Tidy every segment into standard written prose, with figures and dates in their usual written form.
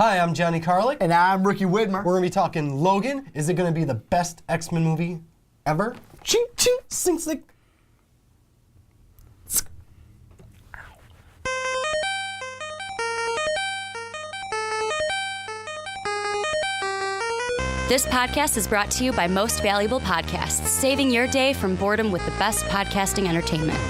Hi, I'm Johnny Karlic. And I'm Ricky Widmer. We're going to be talking Logan. Is it going to be the best X-Men movie ever? Ching, ching, sing, sing. This podcast is brought to you by Most Valuable Podcasts, saving your day from boredom with the best podcasting entertainment.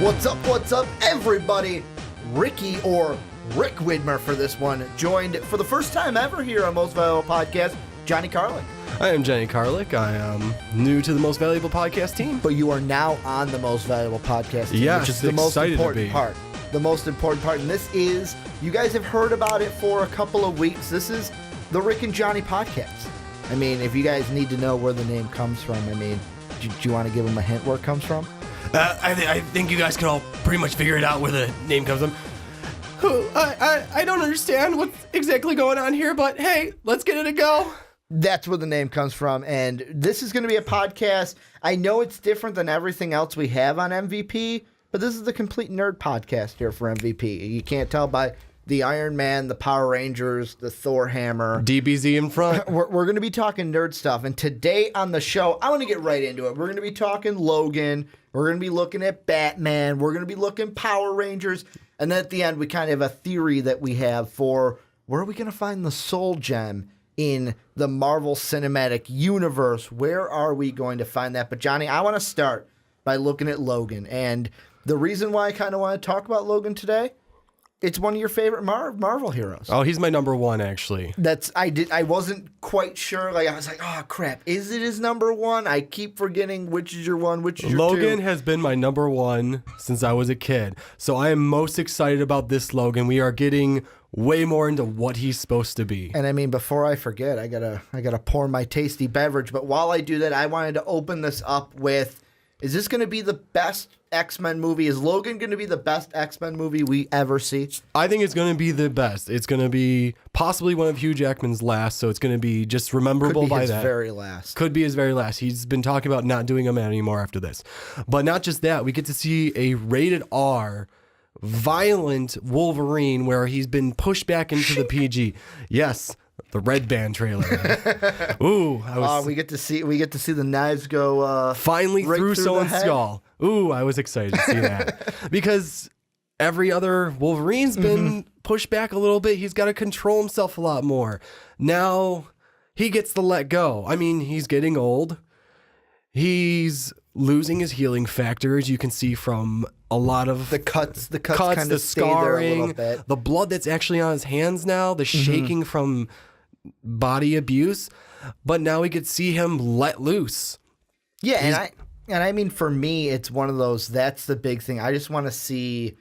What's up, everybody? Ricky, or Rick Widmer for this one, joined for the first time ever here on Most Valuable Podcast, Johnny Karlic. I am Johnny Karlic. I am new to the Most Valuable Podcast team. But you are now on the Most Valuable Podcast team, yes, which is the most important part. The most important part, and this is, you guys have heard about it for a couple of weeks. This is the Rick and Johnny Podcast. I mean, if you guys need to know where the name comes from, I mean, do you want to give them a hint where it comes from? I think you guys can all pretty much figure it out where the name comes from. I don't understand what's exactly going on here, but hey, let's get it a go. That's where the name comes from, and this is going to be a podcast. I know it's different than everything else we have on MVP, but this is the complete nerd podcast here for MVP. You can't tell by the Iron Man, the Power Rangers, the Thor hammer. DBZ in front. We're going to be talking nerd stuff. And today on the show, I want to get right into it. We're going to be talking Logan. We're going to be looking at Batman. We're going to be looking Power Rangers. And then at the end, we kind of have a theory that we have for where are we going to find the soul gem in the Marvel Cinematic Universe? Where are we going to find that? But Johnny, I want to start by looking at Logan. And the reason why I kind of want to talk about Logan today, it's one of your favorite Marvel heroes. Oh, he's my number one, actually. I wasn't quite sure. Like I was like, oh crap, is it his number one? I keep forgetting which is your one, which is your two. Logan has been my number one since I was a kid. So I am most excited about this Logan. We are getting way more into what he's supposed to be. And I mean, before I forget, I gotta pour my tasty beverage. But while I do that, I wanted to open this up with: is this going to be the best X-Men movie? Is Logan going to be the best X-Men movie we ever see? I think it's going to be the best. It's going to be possibly one of Hugh Jackman's last, so it's going to be just rememberable by that. Could be his very last. Could be his very last. He's been talking about not doing them anymore after this. But not just that, we get to see a rated R, violent Wolverine where he's been pushed back into the PG. Yes. The Red Band trailer. Ooh, we get to see the knives go finally right through someone's the head. skull. Ooh, I was excited to see that because every other Wolverine's been pushed back a little bit. He's got to control himself a lot more. Now he gets to let go. I mean, he's getting old. He's losing his healing factor, as you can see from a lot of the cuts kind the of scarring, the blood that's actually on his hands now, the shaking from body abuse. But now we could see him let loose. Yeah, and I mean, for me, it's one of those, that's the big thing. I just want to see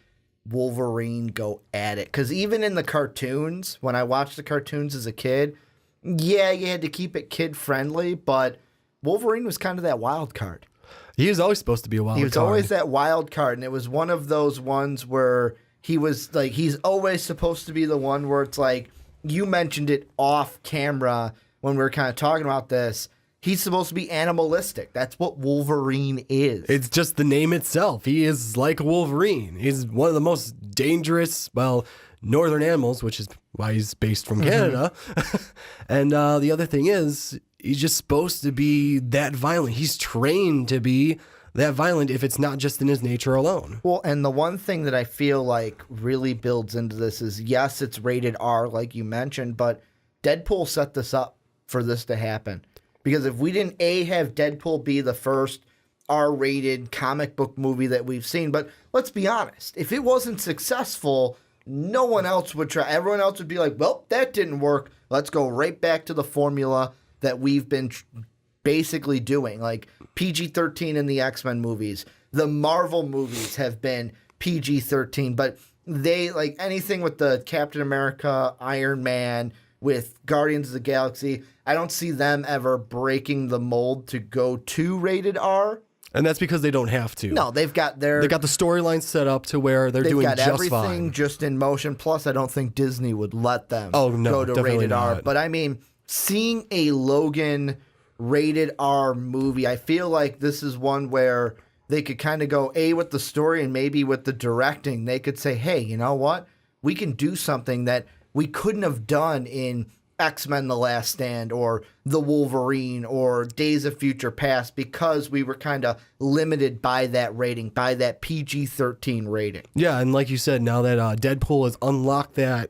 Wolverine go at it. Because even in the cartoons, when I watched the cartoons as a kid, yeah, you had to keep it kid-friendly, but Wolverine was kind of that wild card. He was always supposed to be a wild card. He was always that wild card, and it was one of those ones where he was like, he's always supposed to be the one where it's like, you mentioned it off camera when we were kind of talking about this. He's supposed to be animalistic. That's what Wolverine is. It's just the name itself. He is like a Wolverine. He's one of the most dangerous, northern animals, which is why he's based from Canada. And the other thing is, he's just supposed to be that violent. He's trained to be that violent if it's not just in his nature alone. Well, and the one thing that I feel like really builds into this is, yes, it's rated R, like you mentioned, but Deadpool set this up for this to happen. Because if we didn't, have Deadpool be the first R-rated comic book movie that we've seen, but let's be honest, if it wasn't successful, no one else would try. Everyone else would be like, well, that didn't work. Let's go right back to the formula that we've been basically doing. Like PG-13 in the X-Men movies. The Marvel movies have been PG-13, but they, like anything with the Captain America, Iron Man, with Guardians of the Galaxy, I don't see them ever breaking the mold to go to rated R. And that's because they don't have to. No, they've got the storyline set up to where they're doing just fine. They've got everything just in motion. Plus, I don't think Disney would let them go to rated R. But I mean, seeing a Logan rated R movie, I feel like this is one where they could kind of go with the story and maybe with the directing. They could say, hey, you know what? We can do something that we couldn't have done in X-Men The Last Stand or The Wolverine or Days of Future Past because we were kind of limited by that rating, by that PG-13 rating. Yeah, and like you said, now that Deadpool has unlocked that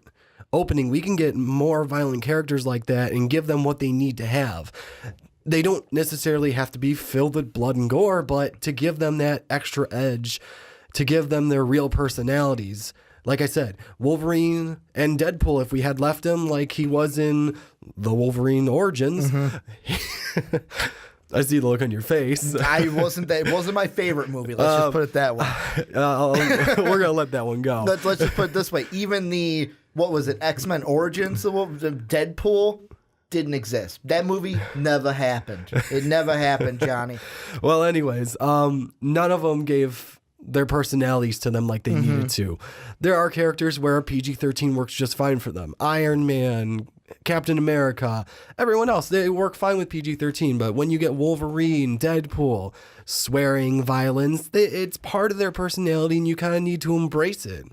opening, we can get more violent characters like that and give them what they need to have. They don't necessarily have to be filled with blood and gore, but to give them that extra edge, to give them their real personalities. Like I said, Wolverine and Deadpool, if we had left him like he was in the Wolverine Origins, I see the look on your face. It wasn't my favorite movie. Let's just put it that way. We're going to let that one go. Let's just put it this way. Even what was it, X-Men Origins, the Deadpool, didn't exist. That movie never happened. It never happened, Johnny. Well, anyways, none of them gave their personalities to them like they needed to. There are characters where PG-13 works just fine for them. Iron Man, Captain America, everyone else, they work fine with PG-13, but when you get Wolverine, Deadpool, swearing, violence, it's part of their personality and you kind of need to embrace it.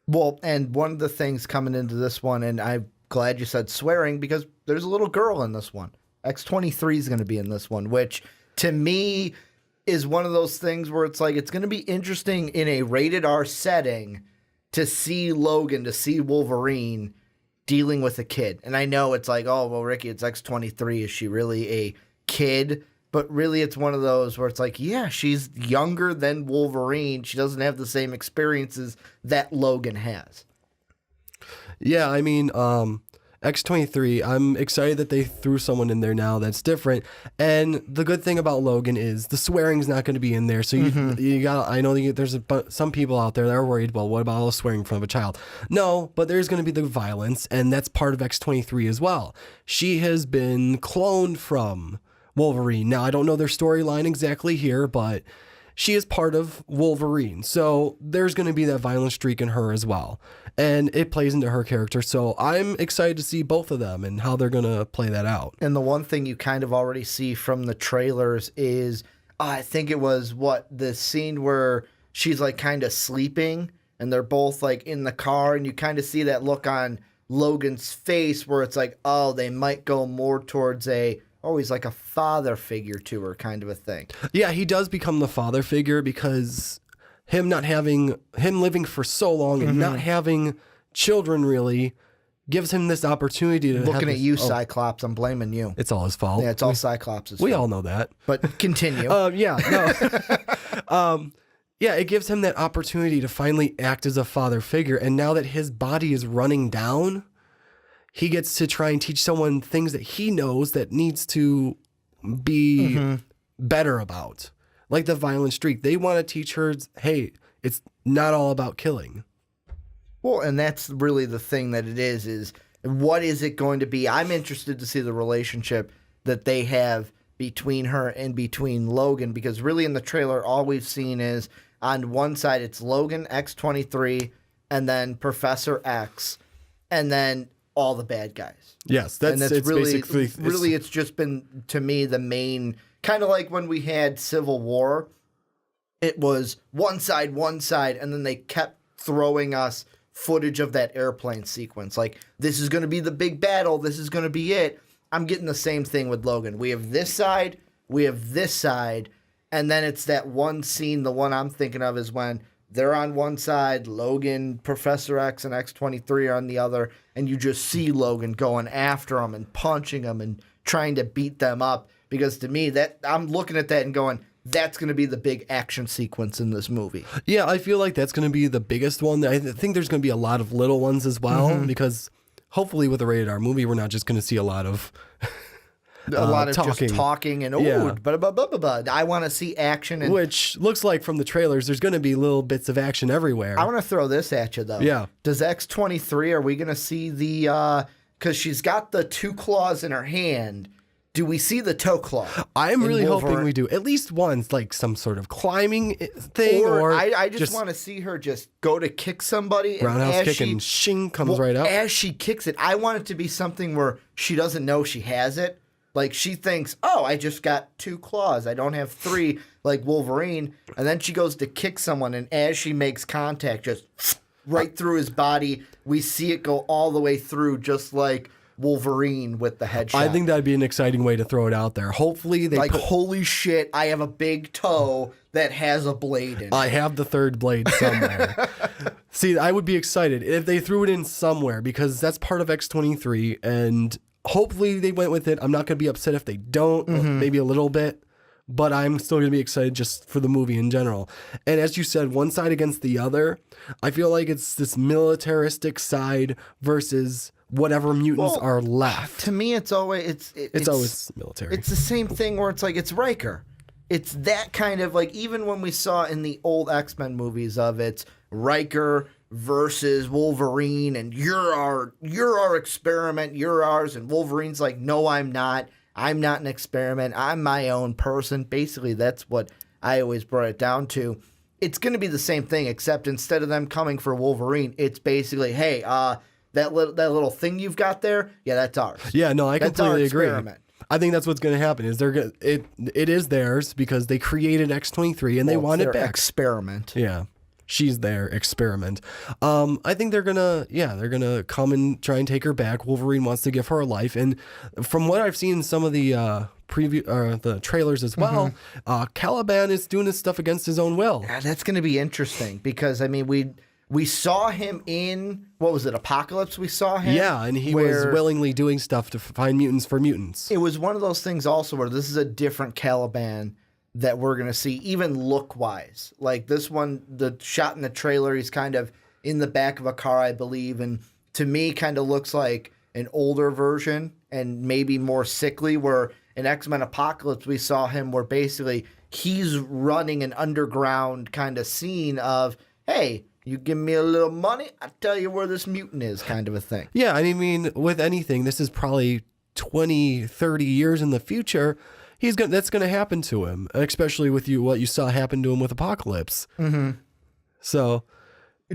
Well, and one of the things coming into this one, and I'm glad you said swearing because there's a little girl in this one. X-23 is going to be in this one, which to me is one of those things where it's like it's going to be interesting in a rated R setting to see Logan, to see Wolverine dealing with a kid. And I know it's like, oh, well, Ricky, it's X-23. Is she really a kid? But really, it's one of those where it's like, yeah, she's younger than Wolverine. She doesn't have the same experiences that Logan has. Yeah, I mean, X-23, I'm excited that they threw someone in there now that's different. And the good thing about Logan is the swearing's not going to be in there. So you got, I know there's some people out there that are worried, well, what about all the swearing in front of a child? No, but there's going to be the violence, and that's part of X-23 as well. She has been cloned from Wolverine. Now, I don't know their storyline exactly here, but she is part of Wolverine. So there's going to be that violent streak in her as well. And it plays into her character. So I'm excited to see both of them and how they're going to play that out. And the one thing you kind of already see from the trailers is, I think it was the scene where she's like kind of sleeping and they're both like in the car and you kind of see that look on Logan's face where it's like, oh, they might go more towards he's like a father figure to her kind of a thing. Yeah, he does become the father figure because him living for so long and not having children really gives him this opportunity to looking at you, Cyclops. I'm blaming you. It's all his fault. Yeah, it's all Cyclops' fault. We all know that. But continue. Yeah, it gives him that opportunity to finally act as a father figure. And now that his body is running down, he gets to try and teach someone things that he knows that needs to be better about. Like the violent streak. They want to teach her, hey, it's not all about killing. Well, and that's really the thing that it is what is it going to be? I'm interested to see the relationship that they have between her and between Logan, because really in the trailer, all we've seen is on one side, it's Logan, X-23, and then Professor X, and then all the bad guys. Yes, it's really it's just been, to me, the main, kind of like when we had Civil War, it was one side, and then they kept throwing us footage of that airplane sequence. Like, this is going to be the big battle, this is going to be it. I'm getting the same thing with Logan. We have this side, and then it's that one scene, the one I'm thinking of is when they're on one side, Logan, Professor X, and X-23 are on the other, and you just see Logan going after them and punching them and trying to beat them up. Because to me, that I'm looking at that and going, that's going to be the big action sequence in this movie. Yeah, I feel like that's going to be the biggest one. I think there's going to be a lot of little ones as well, because hopefully with a rated R movie, we're not just going to see a lot of talking. Just talking and I want to see action. And which looks like from the trailers, there's going to be little bits of action everywhere. I want to throw this at you though. Yeah. Does X-23, are we going to see because she's got the two claws in her hand. Do we see the toe claw? I'm really hoping we do. At least once, like some sort of climbing thing. Or I just want to see her just go to kick somebody. Roundhouse kick and shing comes right up. As she kicks it, I want it to be something where she doesn't know she has it. Like she thinks, oh, I just got two claws. I don't have three. like Wolverine, and then she goes to kick someone, and as she makes contact, just right through his body, we see it go all the way through, just like Wolverine with the headshot. I think that'd be an exciting way to throw it out there. Hopefully they holy shit, I have a big toe that has a blade in it. I have the third blade somewhere. See, I would be excited if they threw it in somewhere because that's part of X-23 and hopefully they went with it. I'm not going to be upset if they don't, maybe a little bit, but I'm still going to be excited just for the movie in general. And as you said, one side against the other, I feel like it's this militaristic side versus whatever mutants are left. To me, it's always it's always military. It's the same thing where it's like it's Riker. It's that kind of like even when we saw in the old X-Men movies of it's Riker versus Wolverine and you're our experiment, you're ours, and Wolverine's like, no, I'm not. I'm not an experiment. I'm my own person. Basically, that's what I always brought it down to. It's going to be the same thing, except instead of them coming for Wolverine, it's basically, hey, that little thing you've got there, yeah, that's ours. Yeah, no, I completely agree. Experiment. I think that's what's going to happen. Is it is theirs because they created X-23 and they want it back. Experiment. Yeah, she's their experiment. I think they're gonna come and try and take her back. Wolverine wants to give her a life, and from what I've seen in some of the the trailers as well, Caliban is doing this stuff against his own will. Yeah, that's going to be interesting because I mean we saw him in, what was it, Apocalypse? We saw him? Yeah, and he was willingly doing stuff to find mutants for mutants. It was one of those things also where this is a different Caliban that we're going to see, even look-wise. Like this one, the shot in the trailer, he's kind of in the back of a car, I believe, and to me kind of looks like an older version and maybe more sickly, where in X-Men Apocalypse we saw him where basically he's running an underground kind of scene of, hey, you give me a little money, I'll tell you where this mutant is, kind of a thing. Yeah, I mean, with anything, this is probably 20, 30 years in the future. That's going to happen to him, especially with what you saw happen to him with Apocalypse. Mm-hmm. So,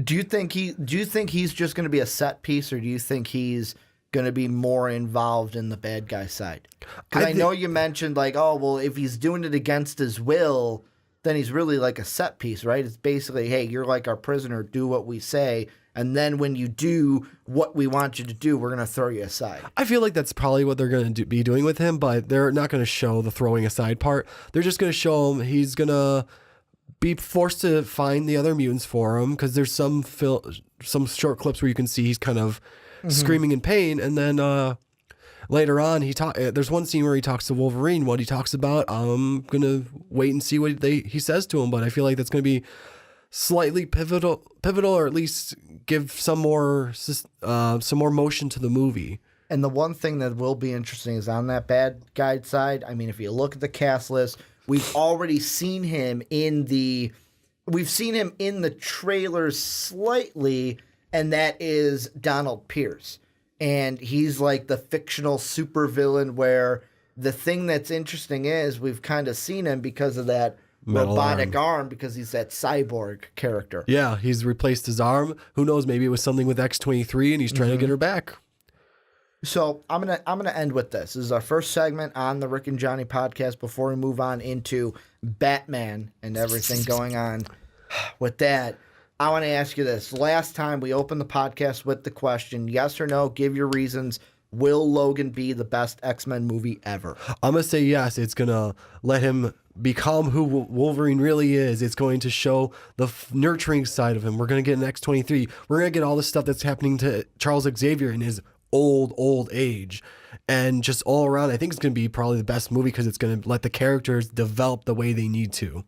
do you think he's just going to be a set piece, or do you think he's going to be more involved in the bad guy side? Because I know you mentioned like, oh, well, if he's doing it against his will, then he's really like a set piece, right? It's basically, hey, you're like our prisoner, do what we say, and then when you do what we want you to do, we're going to throw you aside. I feel like that's probably what they're going to be doing with him, but they're not going to show the throwing aside part. They're just going to show him he's going to be forced to find the other mutants for him, because there's some short clips where you can see he's kind of screaming in pain, and then later on, there's one scene where he talks to Wolverine. What he talks about, I'm gonna wait and see what he says to him. But I feel like that's gonna be slightly pivotal, or at least give some more motion to the movie. And the one thing that will be interesting is on that bad guy side. I mean, if you look at the cast list, we've already seen him in the trailers slightly, and that is Donald Pierce. And he's like the fictional supervillain, where the thing that's interesting is we've kind of seen him because of that robotic arm, because he's that cyborg character. Yeah, he's replaced his arm. Who knows? Maybe it was something with X-23 and he's trying to get her back. So I'm gonna end with this. This is our first segment on the Rick and Johnny podcast before we move on into Batman and everything going on with that. I want to ask you this. Last time we opened the podcast with the question, yes or no, give your reasons. Will Logan be the best X-Men movie ever? I'm going to say yes. It's going to let him become who Wolverine really is. It's going to show the nurturing side of him. We're going to get an X-23. We're going to get all the stuff that's happening to Charles Xavier in his old age. And just all around, I think it's going to be probably the best movie because it's going to let the characters develop the way they need to.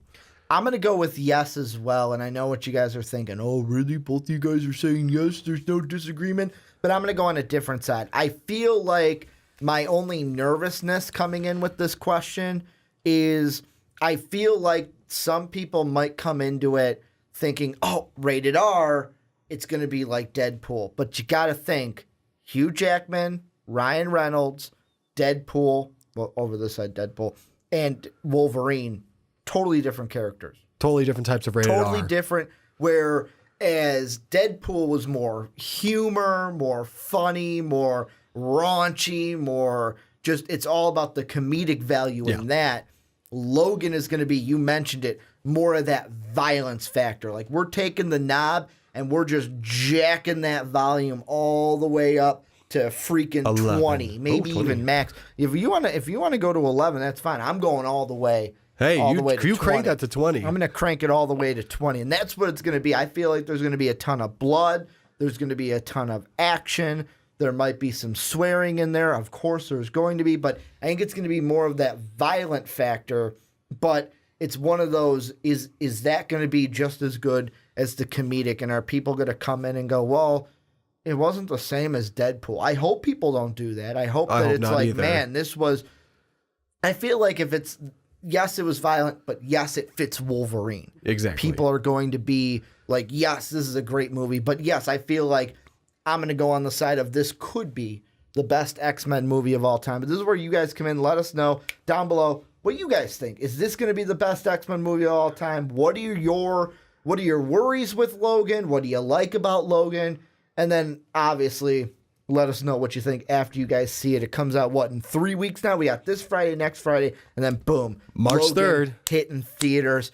I'm going to go with yes as well, and I know what you guys are thinking. Oh, really? Both of you guys are saying yes? There's no disagreement? But I'm going to go on a different side. I feel like my only nervousness coming in with this question is I feel like some people might come into it thinking, oh, rated R, it's going to be like Deadpool. But you got to think, Hugh Jackman, Ryan Reynolds, Deadpool, well, over this side, Deadpool, and Wolverine, totally different characters. Totally different types of rated R. Totally different, whereas Deadpool was more humor, more funny, more raunchy, more just, it's all about the comedic value in that. Logan is going to be, you mentioned it, more of that violence factor. Like, we're taking the knob and we're just jacking that volume all the way up to freaking 11. 20, maybe 20. even max. If you want to go to 11, that's fine. I'm going all the way. Hey, all the way to you 20. crank that to 20. I'm going to crank it all the way to 20, and that's what it's going to be. I feel like there's going to be a ton of blood. There's going to be a ton of action. There might be some swearing in there. Of course, there's going to be, but I think it's going to be more of that violent factor. But it's one of those, is that going to be just as good as the comedic? And are people going to come in and go, well, it wasn't the same as Deadpool? I hope people don't do that. I hope it's like, either. man, this was, I feel like if it's, yes, it was violent, but yes, it fits Wolverine. Exactly. People are going to be like, yes, this is a great movie. But yes, I feel like I'm going to go on the side of this could be the best X-Men movie of all time. But this is where you guys come in. Let us know down below what you guys think. Is this going to be the best X-Men movie of all time? What are your worries with Logan? What do you like about Logan? And then, obviously, let us know what you think after you guys see it. It comes out, in 3 weeks now? We got this Friday, next Friday, and then boom. March Logan 3rd. hitting theaters.